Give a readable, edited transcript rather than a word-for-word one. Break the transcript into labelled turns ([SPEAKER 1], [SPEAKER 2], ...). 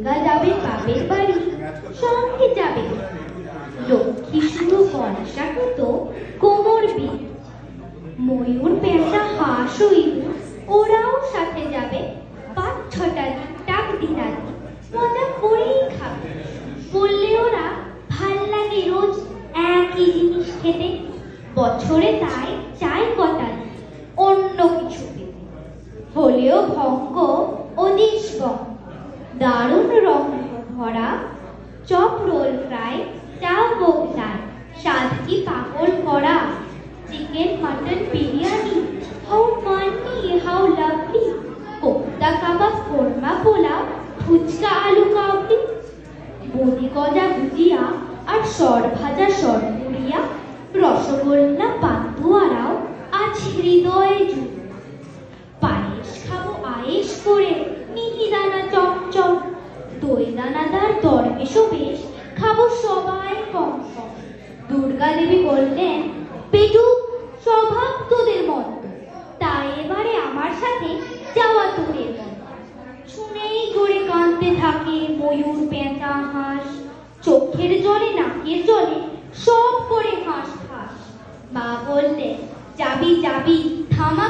[SPEAKER 1] দুর্গা যাবে বাপের বাড়ি, সঙ্গে যাবে লক্ষ্মী শুরু কনসাকত কোমর বিদ, ময়ূর পেঁচা হাঁস ও ইঁদুর ওরাও সাথে যাবে, ৫-৬টা টাক দিনাদি মজা করেই খাবে। বললে ওরা ভাল লাগে রোজ একই জিনিস খেতে, বছরে তাই চাই কটা দিন অন্য কিছু পেতে। হলেও ভঙ্গ অদিশ দারুণ রং ভরা চপ রোল ফ্রাই চাও বোগদান স্বাদ কি পাগল করা, chicken mutton biryani how funny how lovely, kofta kebab korma pulao phuchka আলু কাবলি, বড়ি গজা ভুজিয়া আর সর ভাজা সর পুরিয়া, রসগোল্লা পান্তুয়ারাও আজ হৃদয়ে জুড়ে। পায়েস খাবো আয়েস করে মিহিদানা চমচম, দই দানাদার দরবেশও বেশ খাবো সবাই কম কম। দুর্গা দেবী বললেন, পেটু স্বভাব তোদের মত, তাই এবারে আমার সাথে যাওয়া তোদের মত। শুনেই করে কাঁদতে থাকে ময়ূর পেঁচা হাঁস, চোখের জলে নাকের জলে সব করে হাঁস হাঁস। মা বললেন, যাবি যাবি থামা